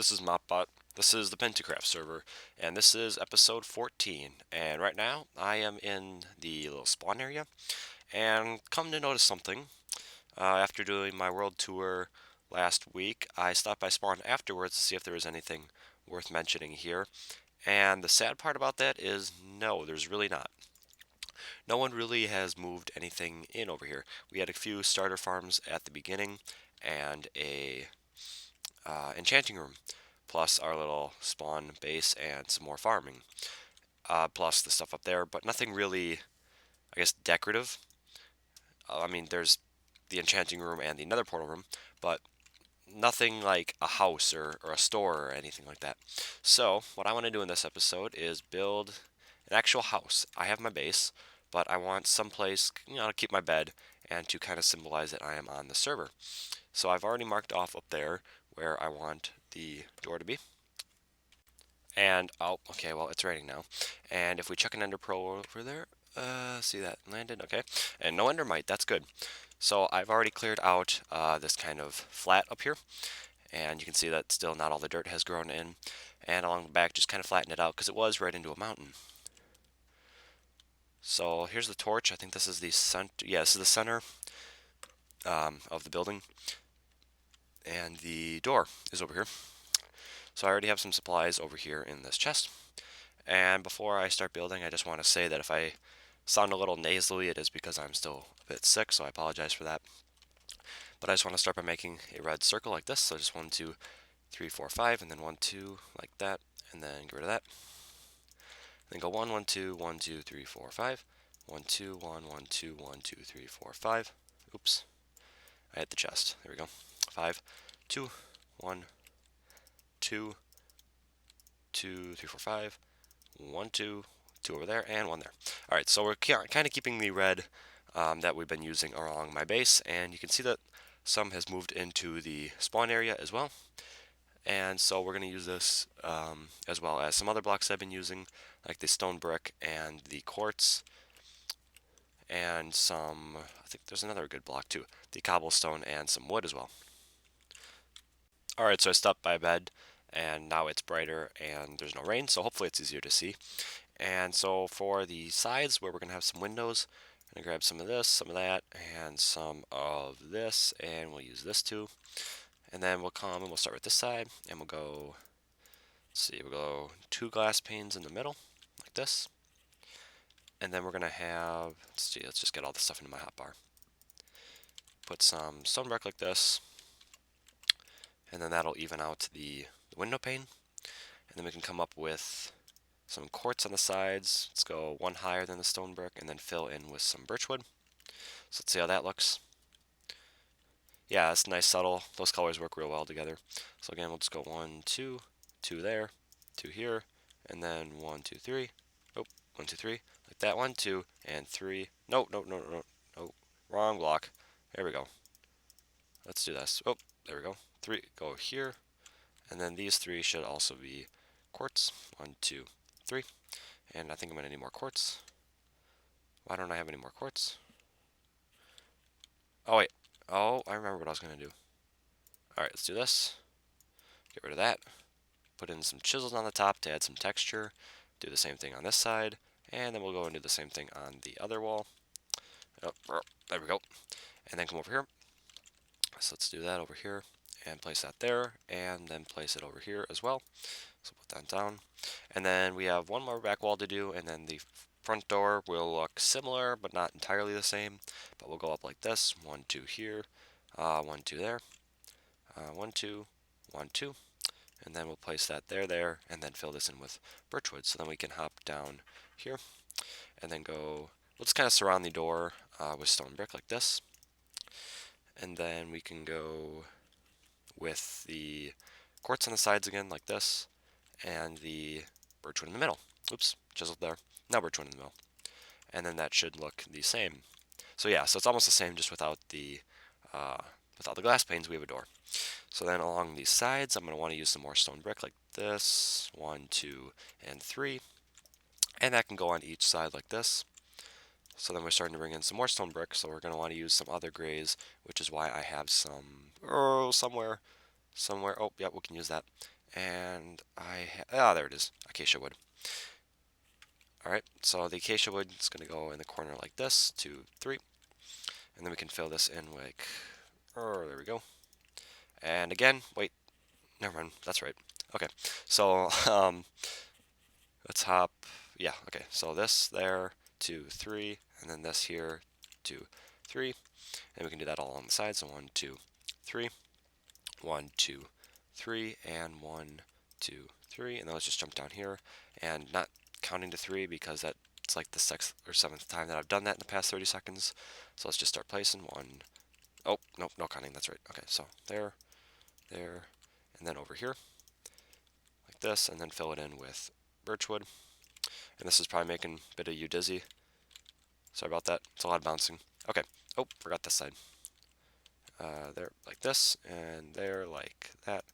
this is Mott. This is the PentaCraft server, and this is episode 14. And right now, I am in the little spawn area, and come to notice something. After doing my world tour last week, I stopped by spawn afterwards to see if there was anything worth mentioning here. And the sad part about that is no, there's really not. No one really has moved anything in over here. We had a few starter farms at the beginning, and a enchanting room, plus our little spawn base and some more farming, plus the stuff up there, but nothing really, I guess, decorative. I mean, there's the enchanting room and the nether portal room, but nothing like a house or a store or anything like that. So, what I want to do in this episode is build an actual house. I have my base, but I want some place, to keep my bed and to kind of symbolize that I am on the server. So I've already marked off up there where I want the door to be. And, oh, okay, well, it's raining now. And if we chuck an ender pearl over there, see that landed, okay. And no endermite, that's good. So I've already cleared out this kind of flat up here. And you can see that still not all the dirt has grown in. And along the back, just kind of flatten it out because it was right into a mountain. So here's the torch. I think this is the center. Yeah, this is the center of the building. And the door is over here. So I already have some supplies over here in this chest. And before I start building, I just want to say that if I sound a little nasally, it is because I'm still a bit sick, so I apologize for that. But I just want to start by making a red circle like this. So just 1, 2, 3, 4, 5, and then 1, 2, like that, and then get rid of that. Then go 1, 1, 2, 1, 2, 3, 4, 5. 1, 2, 1, 1, 2, 1, 2, 3, 4, 5. Oops. I hit the chest. There we go. 5, 2, 1, 2, 2, 3, 4, 5. 1, 2, 2 over there, and 1 there. Alright, so we're kind of keeping the red that we've been using along my base, and you can see that some has moved into the spawn area as well. And so we're going to use this as well as some other blocks I've been using, like the stone brick and the quartz, and some, I think there's another good block too, the cobblestone and some wood as well. Alright, so I stopped by bed, and now it's brighter and there's no rain, so hopefully it's easier to see. And so for the sides where we're going to have some windows, I'm going to grab some of this, some of that, and some of this, and we'll use this too. And then we'll come and we'll start with this side, and we'll go, let's see, we'll go 2 glass panes in the middle, like this. And then we're going to have, let's see, let's just get all the stuff into my hotbar. Put some stonework like this, and then that'll even out the window pane. And then we can come up with some quartz on the sides. Let's go 1 higher than the stone brick and then fill in with some birchwood. So let's see how that looks. Yeah, it's nice, subtle. Those colors work real well together. So again, we'll just go 1, 2, 2 there, 2 here, and then 1, 2, 3. Oh, 1, 2, 3. Like that. 1, 2, and 3. No, no, no, no, no. Wrong block. There we go. Let's do this. Oh, there we go. 3, go here. And then these 3 should also be quartz. 1, 2, 3. And I think I'm going to need more quartz. Why don't I have any more quartz? Oh, wait. Oh, I remember what I was going to do. Alright, let's do this. Get rid of that. Put in some chisels on the top to add some texture. Do the same thing on this side. And then we'll go and do the same thing on the other wall. Oh, there we go. And then come over here. So let's do that over here. And place that there. And then place it over here as well. So put that down. And then we have one more back wall to do. And then the front door will look similar, but not entirely the same. But we'll go up like this. 1, 2 here. 1, 2 there. 1, 2, 1, 2. And then we'll place that there, and then fill this in with birchwood. So then we can hop down here, and then go, we'll just kind of surround the door with stone brick like this. And then we can go with the quartz on the sides again like this, and the birchwood in the middle. Oops, chiseled there. Now birchwood in the middle. And then that should look the same. So yeah, so it's almost the same, just without the glass panes, we have a door. So then along these sides, I'm going to want to use some more stone brick like this. 1, 2, and 3. And that can go on each side like this. So then we're starting to bring in some more stone brick, so we're going to want to use some other grays, which is why I have some, somewhere, oh, yeah, we can use that. And there it is, acacia wood. Alright, so the acacia wood is going to go in the corner like this, 2, 3. And then we can fill this in like, oh, there we go. And again, wait, never mind, that's right. Okay, so let's hop, yeah, okay, so this there, 2, 3, and then this here, 2, 3, and we can do that all on the side, so 1, 2, 3, 1, 2, 3, and 1, 2, 3, and then let's just jump down here, and not counting to 3 because that's like the 6th or 7th time that I've done that in the past 30 seconds, so let's just start placing, 1, oh, nope, no counting, that's right, okay, so there, there, and then over here, like this, and then fill it in with birchwood. And this is probably making a bit of you dizzy. Sorry about that. It's a lot of bouncing. Okay. Oh, forgot this side. There, like this, and there, like that,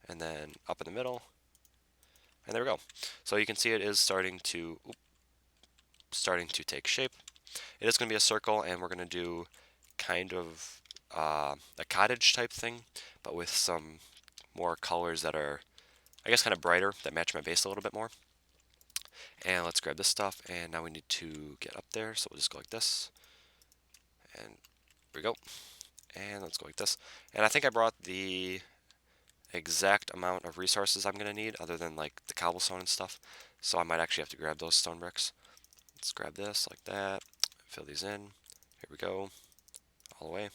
and then up in the middle, and there we go. So you can see it is starting to take shape. It is going to be a circle, and we're going to do kind of a cottage type thing, but with some more colors that are, I guess, kind of brighter, that match my base a little bit more. And let's grab this stuff, and now we need to get up there, so we'll just go like this, and there we go. And let's go like this. And I think I brought the exact amount of resources I'm going to need, other than like the cobblestone and stuff, so I might actually have to grab those stone bricks. Let's grab this like that, fill these in, here we go, all the way.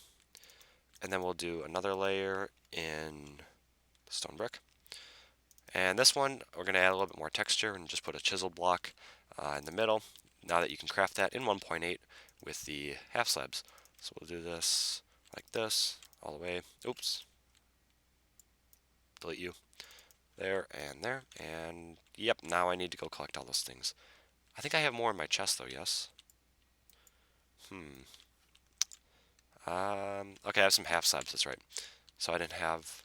And then we'll do another layer in the stone brick. And this one, we're going to add a little bit more texture and just put a chisel block in the middle, now that you can craft that in 1.8 with the half slabs. So we'll do this like this, all the way. Oops. Delete you. There, and yep, now I need to go collect all those things. I think I have more in my chest though, yes? Okay, I have some half slabs, that's right. So I didn't have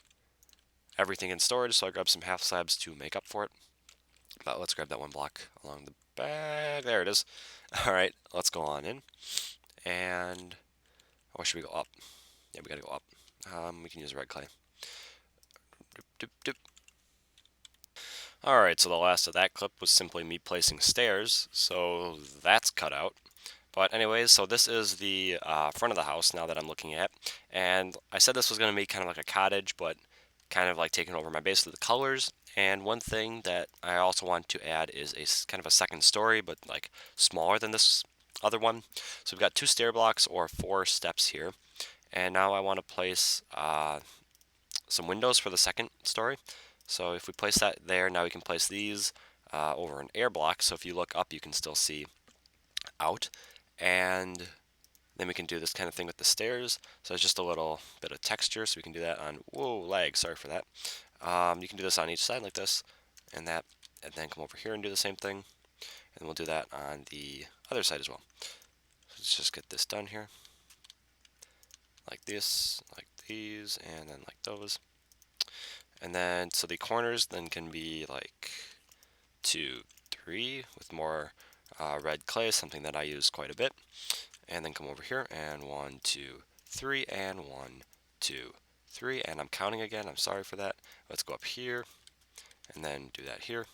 everything in storage, so I grabbed some half slabs to make up for it. But let's grab that one block along the back. There it is. Alright, let's go on in. And, or should we go up? Yeah, we gotta go up. We can use red clay. Doop, doop, doop. Alright, so the last of that clip was simply me placing stairs, so that's cut out. But anyways, so this is the front of the house now that I'm looking at, and I said this was going to be kind of like a cottage, but kind of like taking over my base with the colors. And one thing that I also want to add is kind of a second story, but like smaller than this other one. So we've got 2 stair blocks or 4 steps here, and now I want to place some windows for the second story. So if we place that there, now we can place these over an air block, so if you look up you can still see out. And then we can do this kind of thing with the stairs. So it's just a little bit of texture, so we can do that on, whoa, lag, sorry for that. You can do this on each side like this, and that, and then come over here and do the same thing. And we'll do that on the other side as well. So let's just get this done here. Like this, like these, and then like those. And then, so the corners then can be like 2, 3 with more red clay, something that I use quite a bit. And then come over here and 1, 2, 3, and 1, 2, 3, and I'm counting again. I'm sorry for that. Let's go up here and then do that here.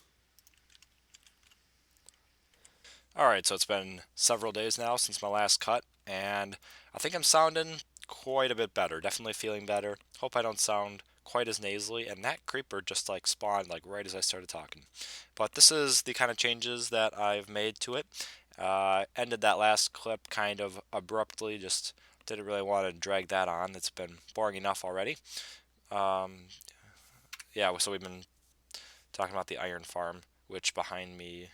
Alright, so it's been several days now since my last cut, and I think I'm sounding quite a bit better. Definitely feeling better. Hope I don't sound quite as nasally, and that creeper just like spawned like right as I started talking. But this is the kind of changes that I've made to it. Ended that last clip kind of abruptly, just didn't really want to drag that on. It's been boring enough already. Yeah, so we've been talking about the iron farm, which behind me,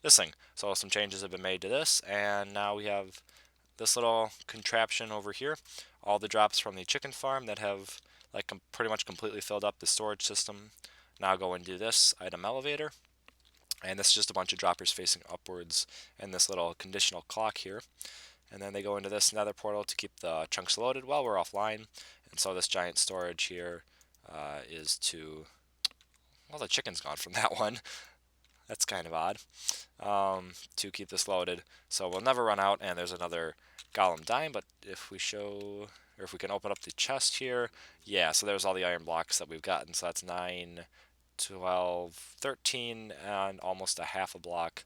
this thing. So some changes have been made to this, and now we have this little contraption over here. All the drops from the chicken farm that have like pretty much completely filled up the storage system now go into this item elevator. And this is just a bunch of droppers facing upwards and this little conditional clock here. And then they go into this nether portal to keep the chunks loaded while we're offline. And so this giant storage here is to... Well, the chicken's gone from that one. That's kind of odd. To keep this loaded. So we'll never run out, and there's another golem dying, but if we show, or if we can open up the chest here, yeah, so there's all the iron blocks that we've gotten, so that's 9, 12, 13, and almost a half a block,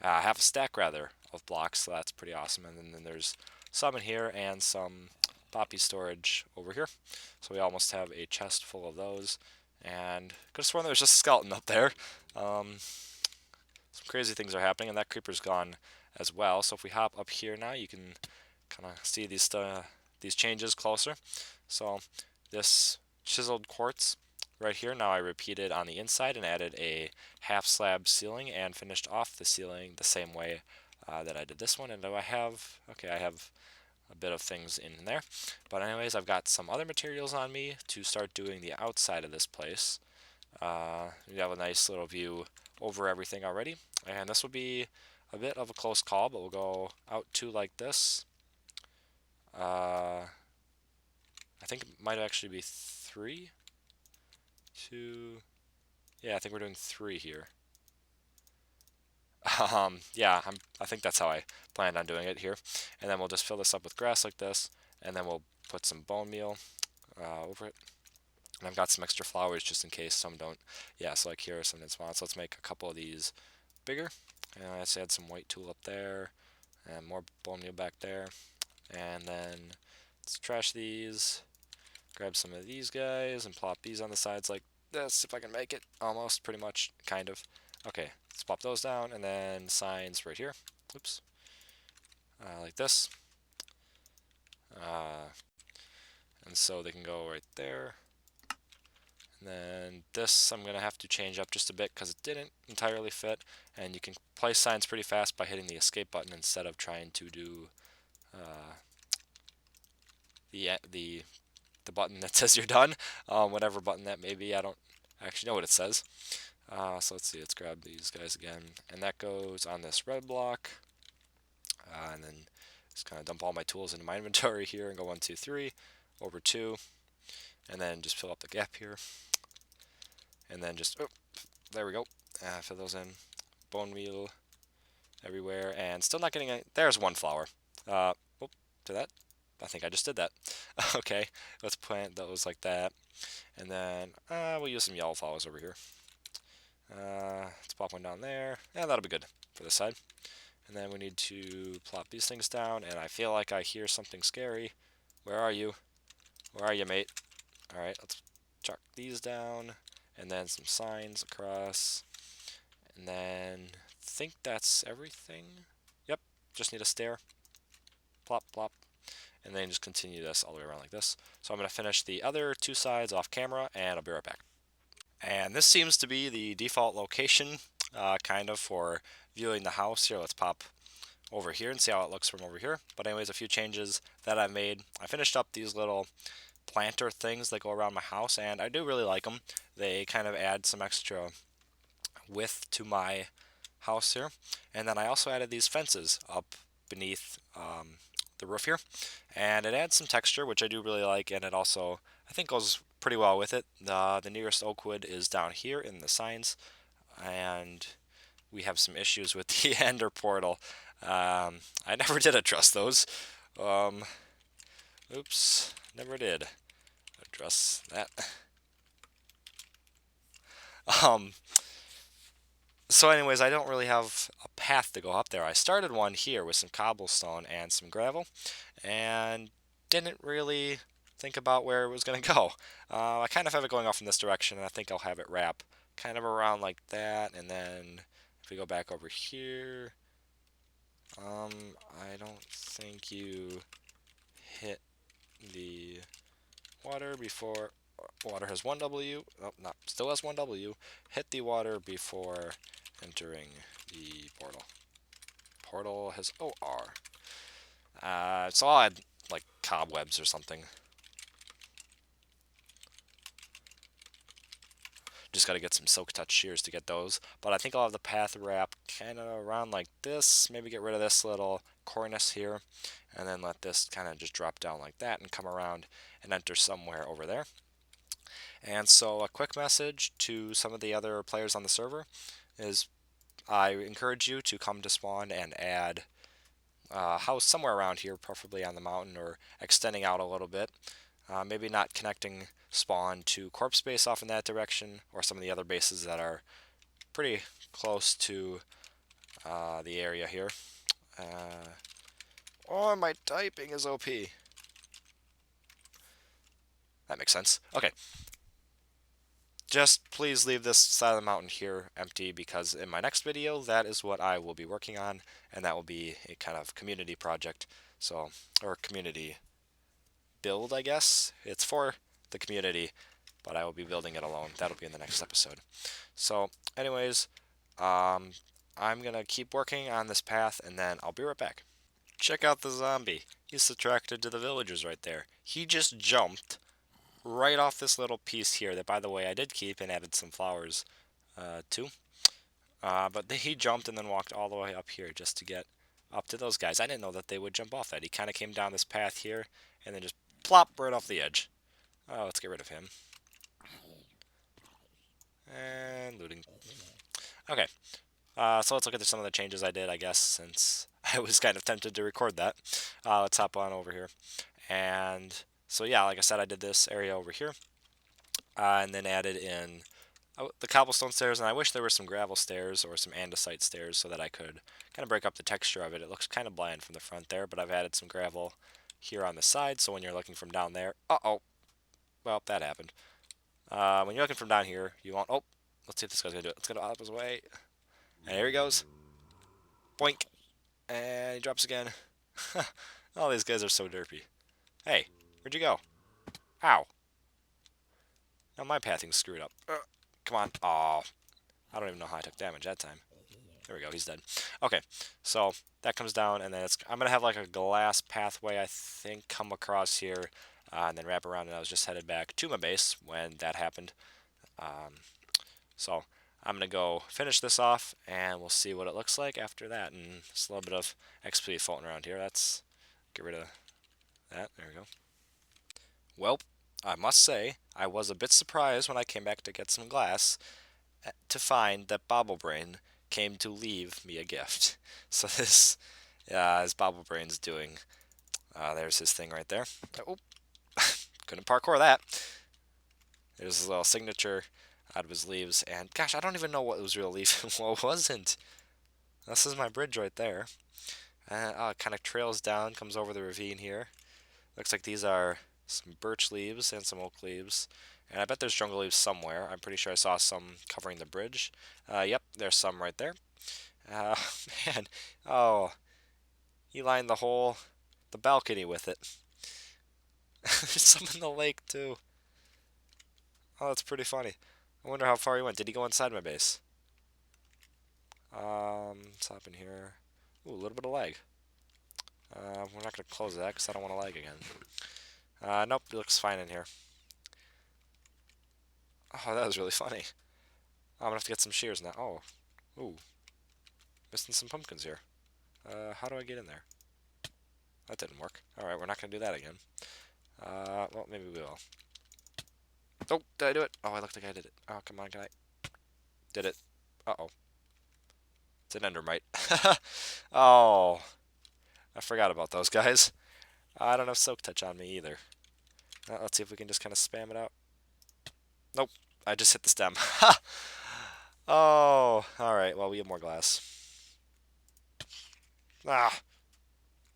half a stack rather, of blocks, so that's pretty awesome. And then there's some in here, and some poppy storage over here, so we almost have a chest full of those, and could have sworn there was just a skeleton up there. Some crazy things are happening, and that creeper's gone as well. So if we hop up here now, you can kind of see these changes closer. So this chiseled quartz right here, now I repeated on the inside and added a half slab ceiling and finished off the ceiling the same way that I did this one. And do I have, okay, I have a bit of things in there. But anyways, I've got some other materials on me to start doing the outside of this place. We have a nice little view over everything already, and this will be a bit of a close call, but we'll go out to like this. I think it might actually be 3, 2, yeah, I think we're doing 3 here. Yeah, I think that's how I planned on doing it here, and then we'll just fill this up with grass like this, and then we'll put some bone meal over it. And I've got some extra flowers just in case some don't. Yeah, so like here are some in spots. Let's make a couple of these bigger. And let's add some white tulle up there, and more bone meal back there. And then let's trash these, grab some of these guys, and plop these on the sides like this, if I can make it. Almost, pretty much, kind of. Okay, let's pop those down, and then signs right here. Oops. Like this. And so they can go right there. And then this I'm going to have to change up just a bit because it didn't entirely fit. And you can place signs pretty fast by hitting the escape button instead of trying to do the button that says you're done. Whatever button that may be, I don't actually know what it says. So let's see, let's grab these guys again. And that goes on this red block. And then just kind of dump all my tools into my inventory here and go 1, 2, 3, over 2. And then just fill up the gap here. And then just, oh, there we go. Fill those in. Bone meal everywhere. And still not getting any. There's one flower. Oh, did that? I think I just did that. Okay, let's plant those like that. And then we'll use some yellow flowers over here. Let's pop one down there. Yeah, that'll be good for this side. And then we need to plop these things down. And I feel like I hear something scary. Where are you? Where are you, mate? Alright, let's chuck these down. And then some signs across. And then I think that's everything. Yep, just need a stair. Plop, plop. And then just continue this all the way around like this. So I'm going to finish the other 2 sides off camera, and I'll be right back. And this seems to be the default location, kind of, for viewing the house. Here, let's pop over here and see how it looks from over here. But anyways, a few changes that I've made. I finished up these little planter things that go around my house, and I do really like them. They kind of add some extra width to my house here. And then I also added these fences up beneath the roof here, and it adds some texture, which I do really like, and it also, I think, goes pretty well with it. The nearest oak wood is down here in the signs, and we have some issues with the ender portal. I never did address those. Oops, never did address that. So anyways, I don't really have a path to go up there. I started one here with some cobblestone and some gravel, and didn't really think about where it was going to go. I kind of have it going off in this direction, and I think I'll have it wrap kind of around like that, and then if we go back over here, I don't think you hit the water before. Water has 1W. Oh, not still has 1W. Hit the water before entering the portal. Portal has OR. So I'll add like cobwebs or something. Just got to get some silk touch shears to get those. But I think I'll have the path wrap kind of around like this. Maybe get rid of this little cornice here. And then let this kind of just drop down like that and come around and enter somewhere over there. And so a quick message to some of the other players on the server is I encourage you to come to spawn and add a house somewhere around here, preferably on the mountain or extending out a little bit. Maybe not connecting spawn to corpse base off in that direction, or some of the other bases that are pretty close to the area here. Oh, my typing is OP. That makes sense. Okay. Just please leave this side of the mountain here empty, because in my next video, that is what I will be working on, and that will be a kind of community project, so, or community build, I guess. It's for the community, but I will be building it alone. That'll be in the next episode. So, anyways, I'm gonna keep working on this path, and then I'll be right back. Check out the zombie. He's attracted to the villagers right there. He just jumped right off this little piece here that, by the way, I did keep and added some flowers to. But he jumped and then walked all the way up here just to get up to those guys. I didn't know that they would jump off that. He kind of came down this path here and then just plop right off the edge. Oh, let's get rid of him. And looting. Okay, so let's look at some of the changes I did, I guess, since I was kind of tempted to record that. Let's hop on over here. And so yeah, like I said, I did this area over here. And then added in the cobblestone stairs, and I wish there were some gravel stairs or some andesite stairs so that I could kind of break up the texture of it. It looks kind of bland from the front there, but I've added some gravel here on the side, so when you're looking from down there... Uh-oh. Well, that happened. When you're looking from down here, you want... Oh, let's see if this guy's going to do it. Let's get out of his way. And here he goes. Boink. And he drops again. All these guys are so derpy. Hey, where'd you go? Ow. Now my pathing's screwed up. Come on. Aw. I don't even know how I took damage that time. There we go, he's dead. Okay, so that comes down, and then I'm going to have like a glass pathway, I think, come across here, and then wrap around, and I was just headed back to my base when that happened. So I'm going to go finish this off, and we'll see what it looks like after that. And just a little bit of XP floating around here. Let's get rid of that. There we go. Well, I must say, I was a bit surprised when I came back to get some glass to find that Bobblebrain came to leave me a gift. So this is Bobblebrain's doing. There's his thing right there. Oh, couldn't parkour that. There's his little signature out of his leaves, and gosh, I don't even know what was real leaf and what wasn't. This is my bridge right there. It kind of trails down, comes over the ravine here. Looks like these are some birch leaves and some oak leaves. And I bet there's jungle leaves somewhere. I'm pretty sure I saw some covering the bridge. Yep, there's some right there. Man, oh, he lined the balcony with it. There's some in the lake too. Oh, that's pretty funny. I wonder how far he went. Did he go inside my base? Let's hop in here. Ooh, a little bit of lag. We're not going to close that because I don't want to lag again. Nope, it looks fine in here. Oh, that was really funny. I'm gonna have to get some shears now. Oh, ooh, missing some pumpkins here. How do I get in there? That didn't work. Alright, we're not gonna do that again. Well, maybe we will. Oh, did I do it? Oh, I looked like I did it. Oh, come on, guy. Did it. Uh-oh. It's an endermite. Oh, I forgot about those guys. I don't have soak touch on me either. Let's see if we can just kind of spam it out. Nope, I just hit the stem. Ha! Oh, alright, well, we have more glass. Ah,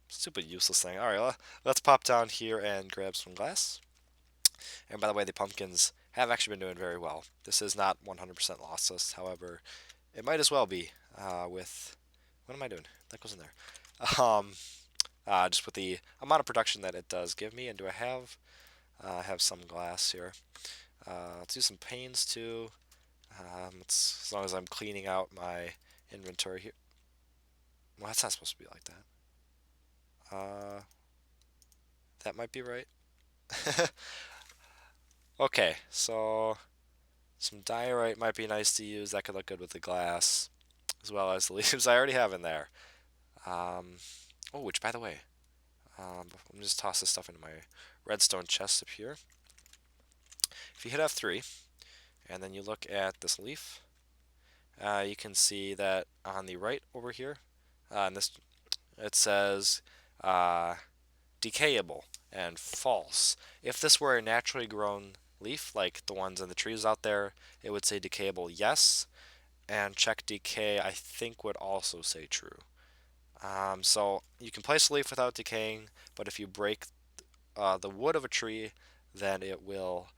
stupid useless thing. Alright, let's pop down here and grab some glass. And by the way, the pumpkins have actually been doing very well. This is not 100% lossless, however, it might as well be with... What am I doing? That goes in there. Just with the amount of production that it does give me. And do I have... I have some glass here. Let's do some panes too. As long as I'm cleaning out my inventory here. Well, that's not supposed to be like that. That might be right. Okay, so some diorite might be nice to use. That could look good with the glass, as well as the leaves I already have in there. Oh, which, by the way, let me just toss this stuff into my redstone chest up here. If you hit F3, and then you look at this leaf, You can see that on the right over here, and this it says uh, decayable and false. If this were a naturally grown leaf, like the ones in the trees out there, it would say decayable yes, and check decay I think would also say true. So you can place a leaf without decaying, but if you break the wood of a tree, then it will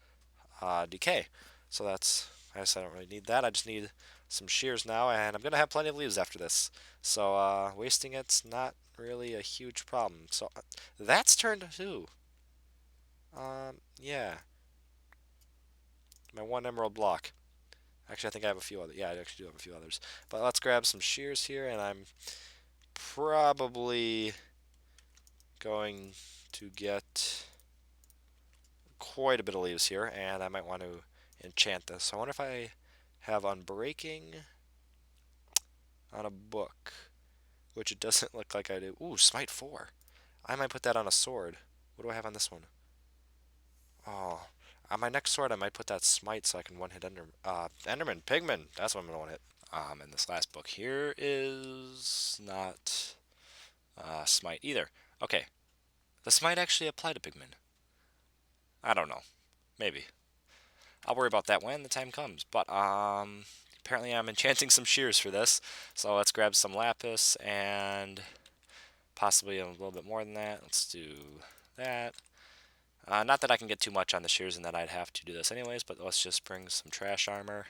decay. So that's, I guess I don't really need that. I just need some shears now, and I'm going to have plenty of leaves after this. So wasting it's not really a huge problem. So that's turned two. Yeah, my one emerald block. Actually, I think I have a few other. Yeah, I actually do have a few others. But let's grab some shears here, and I'm probably going to get quite a bit of leaves here, and I might want to enchant this. So I wonder if I have Unbreaking on a book, which it doesn't look like I do. Ooh, Smite 4. I might put that on a sword. What do I have on this one? Oh, on my next sword, I might put that Smite so I can one-hit Enderman, Pigman. That's what I'm gonna one-hit. And this last book here is not Smite either. Okay, the Smite actually apply to Pigman. I don't know. Maybe. I'll worry about that when the time comes. But apparently I'm enchanting some shears for this. So let's grab some lapis and possibly a little bit more than that. Let's do that. Not that I can get too much on the shears and that I'd have to do this anyways, but let's just bring some trash armor.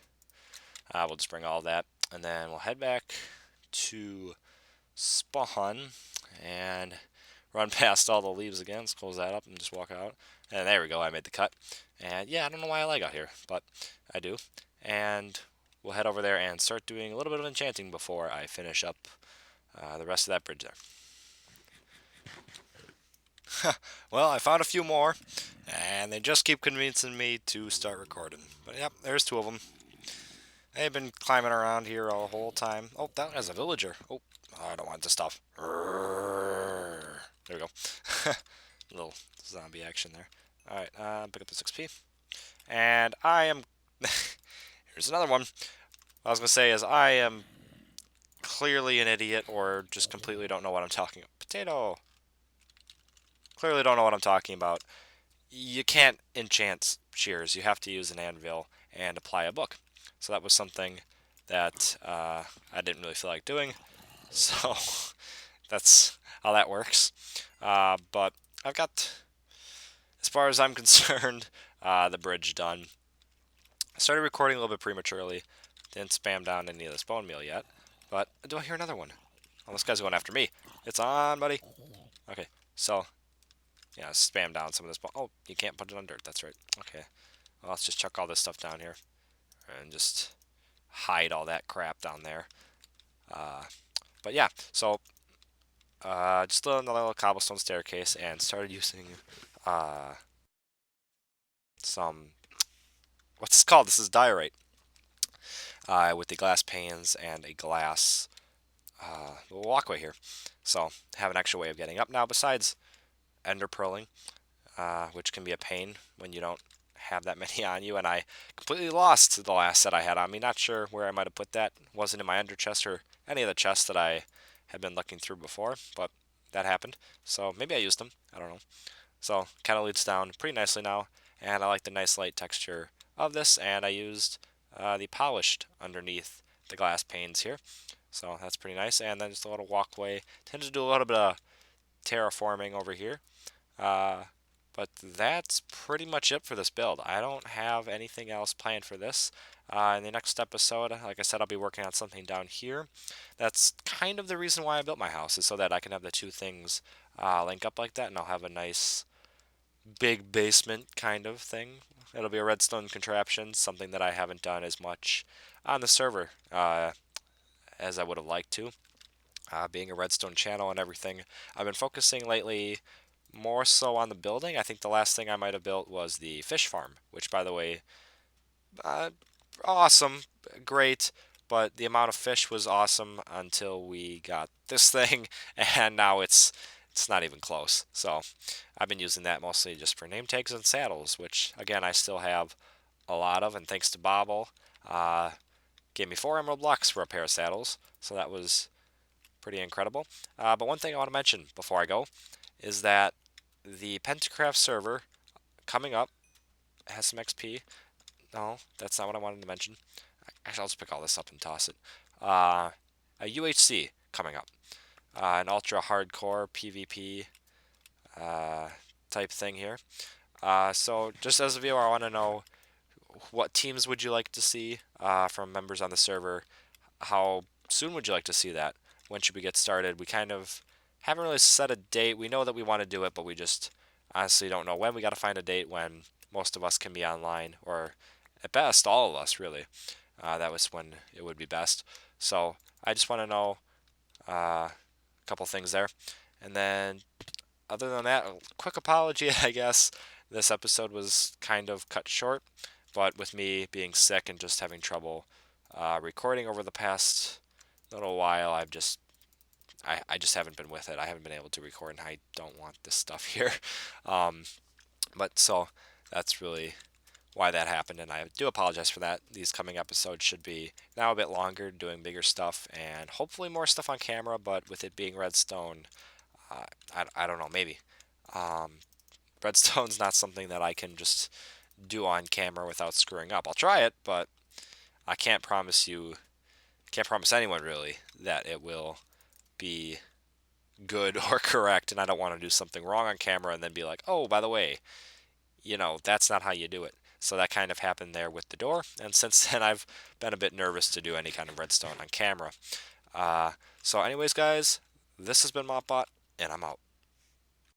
We'll just bring all that, and then we'll head back to spawn and run past all the leaves again. Let's close that up and just walk out. And there we go, I made the cut. And yeah, I don't know why I lag out here, but I do. And we'll head over there and start doing a little bit of enchanting before I finish up the rest of that bridge there. Well, I found a few more, and they just keep convincing me to start recording. But yep, there's two of them. They've been climbing around here all the whole time. Oh, that has a villager. Oh, I don't want this stuff. There we go. Little zombie action there. Alright, pick up this XP. And I am... Here's another one. What I was going to say is I am clearly an idiot or just completely don't know what I'm talking about. Potato! Clearly don't know what I'm talking about. You can't enchant shears. You have to use an anvil and apply a book. So that was something that I didn't really feel like doing. So that's how that works. But I've got, as far as I'm concerned, the bridge done. I started recording a little bit prematurely. Didn't spam down any of this bone meal yet. But do I hear another one? Oh, this guy's going after me. It's on, buddy. Okay, so yeah, spam down some of this. Oh, you can't put it on dirt. That's right. Okay. Well, let's just chuck all this stuff down here and just hide all that crap down there. But yeah, so just another little cobblestone staircase and started using uh, some, what's this called? This is diorite with the glass panes and a glass walkway here. So have an extra way of getting up now besides ender pearling, which can be a pain when you don't have that many on you, and I completely lost the last set I had on me. Not sure where I might have put that. Wasn't in my ender chest or any of the chests that I had been looking through before, but that happened. So maybe I used them. I don't know. So kind of leads down pretty nicely now, and I like the nice light texture of this, and I used the polished underneath the glass panes here. So that's pretty nice, and then just a little walkway. Tend to do a little bit of terraforming over here. Uh, but that's pretty much it for this build. I don't have anything else planned for this. In the next episode, like I said, I'll be working on something down here. That's kind of the reason why I built my house, is so that I can have the two things link up like that, and I'll have a nice big basement kind of thing. It'll be a redstone contraption, something that I haven't done as much on the server as I would have liked to. Being a redstone channel and everything, I've been focusing lately more so on the building. I think the last thing I might have built was the fish farm, which, by the way, uh, awesome, great, but the amount of fish was awesome until we got this thing, and now it's not even close. So I've been using that mostly just for name tags and saddles, which again I still have a lot of, and thanks to Bobble, uh, gave me 4 emerald blocks for a pair of saddles, so that was pretty incredible. But one thing I want to mention before I go is that the PentaCraft server coming up has some XP. No, that's not what I wanted to mention. Actually, I'll just pick all this up and toss it. A UHC coming up, an ultra hardcore PvP uh, type thing here. So just as a viewer, I want to know what teams would you like to see from members on the server? How soon would you like to see that? When should we get started? We kind of haven't really set a date. We know that we want to do it, but we just honestly don't know when. We got to find a date when most of us can be online, or at best, all of us, really. That was when it would be best. So I just want to know a couple things there. And then, other than that, a quick apology, I guess. This episode was kind of cut short, but with me being sick and just having trouble recording over the past little while, I just haven't been with it. I haven't been able to record, and I don't want this stuff here. Um, but so that's really why that happened, and I do apologize for that. These coming episodes should be now a bit longer, doing bigger stuff, and hopefully more stuff on camera. But with it being Redstone, I don't know, maybe. Um, Redstone's not something that I can just do on camera without screwing up. I'll try it, but I can't promise anyone really that it will be good or correct, and I don't want to do something wrong on camera and then be like, oh, by the way, that's not how you do it. So that kind of happened there with the door, and since then I've been a bit nervous to do any kind of redstone on camera. Uh, so anyways, guys, this has been Mott, and I'm out.